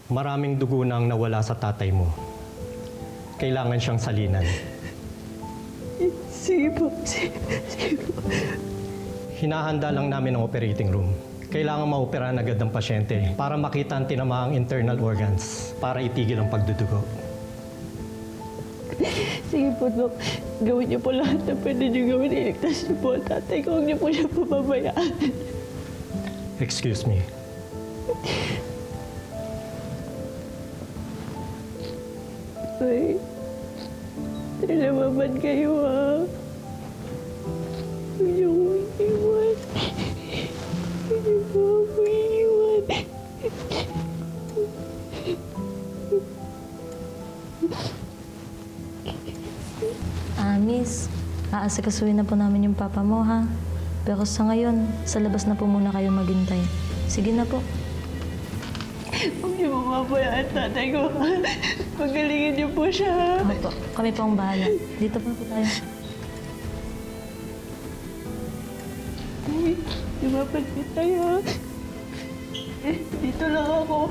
Maraming dugo nang nawala sa tatay mo. Kailangan siyang salinan. Sige po. Sige po. Hinahanda lang namin ang operating room. Kailangan maoperahan agad ng pasyente para makita ang tinamaang internal organs para itigil ang pagdudugo. Sige po, Dok. Gawin niyo po lahat na pwede niyo gawin. Iligtas niyo po ang tatay ko. Huwag niyo po siya pababayaan. Excuse me. Ay, nalababan kayo, ha? Huwag niyo ko iiwan. Huwag niyo po ako iiwan. Miss, aasikasuhin na po namin yung papa mo, ha? Pero sa ngayon, sa labas na po muna kayo maghintay. Sige na po. Huwag niyo mapabayaan tatay ko, ha? Pagalingin niyo po siya, ha? Opo, kami po ang bahala. Dito po tayo. Ay, lumapagpit tayo, ha? Dito lang ako.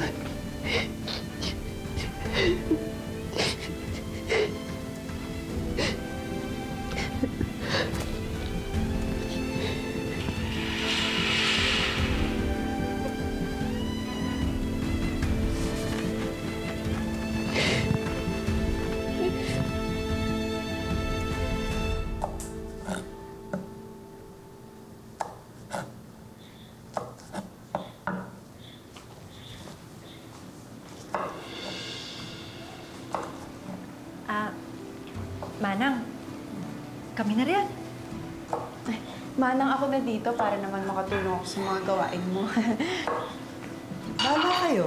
Manang, kami na rin. Ay, Manang, ako na dito para naman makatulong ako sa mga gawain mo. Bahala kayo.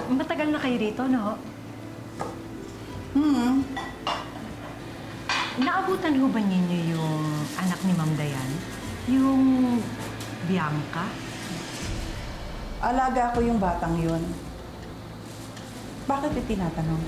Matagal na kayo rito, no? Naabutan ho ba ninyo yung anak ni Ma'am Dayan? Yung Bianca? Alaga ko yung batang yun. Bakit itinatanong?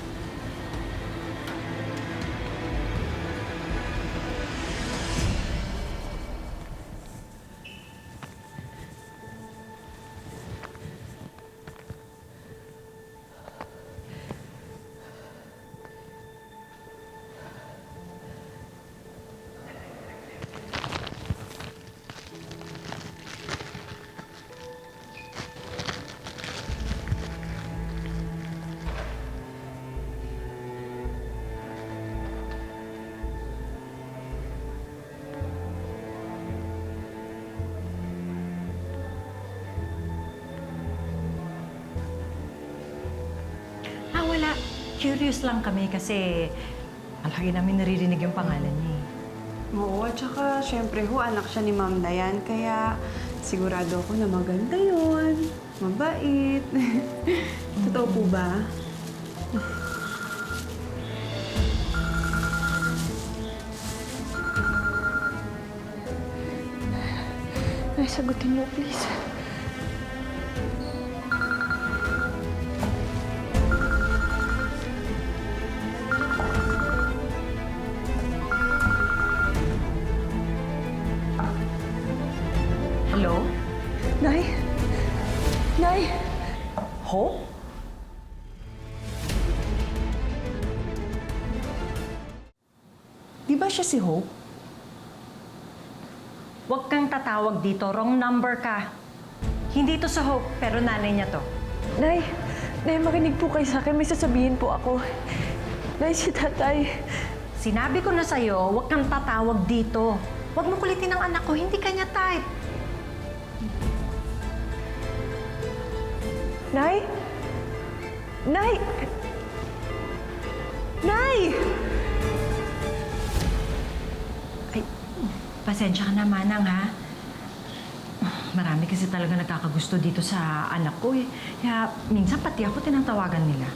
Wala. Curious lang kami kasi lagi namin naririnig yung pangalan niya. Oo, at saka syempre ho, anak siya ni Ma'am Dayan, kaya sigurado ako na maganda yun, mabait. Totoo po ba? Ay, sagutin niyo, please. Hello? Nay! Nay! Hope? Di ba siya si Hope? Huwag kang tatawag dito. Wrong number ka. Hindi to sa Hope, pero nanay niya to. Nay! Nay, makinig po kayo sa akin. May sasabihin po ako. Nay, si tatay. Sinabi ko na sa'yo, huwag kang tatawag dito. Huwag mo kulitin ang anak ko. Hindi kanya type. Nay! Nay! Nay! Ay, pasensya ka na, Manang, ha? Marami kasi talaga nagkakagusto dito sa anak ko, eh. Kaya minsan pati ako tinatawagan nila.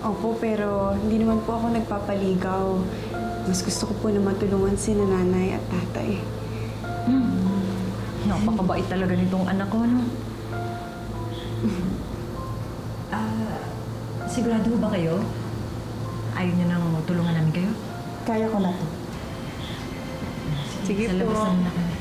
Opo, pero hindi naman po ako nagpapaligaw. Mas gusto ko po na matulungan si nanay at tatay. Napakabait talaga nitong anak ko, no? Sigurado ba kayo? Ayaw niyo nang tulungan namin kayo? Kaya ko na to. Sige Sa po. labas namin na kami.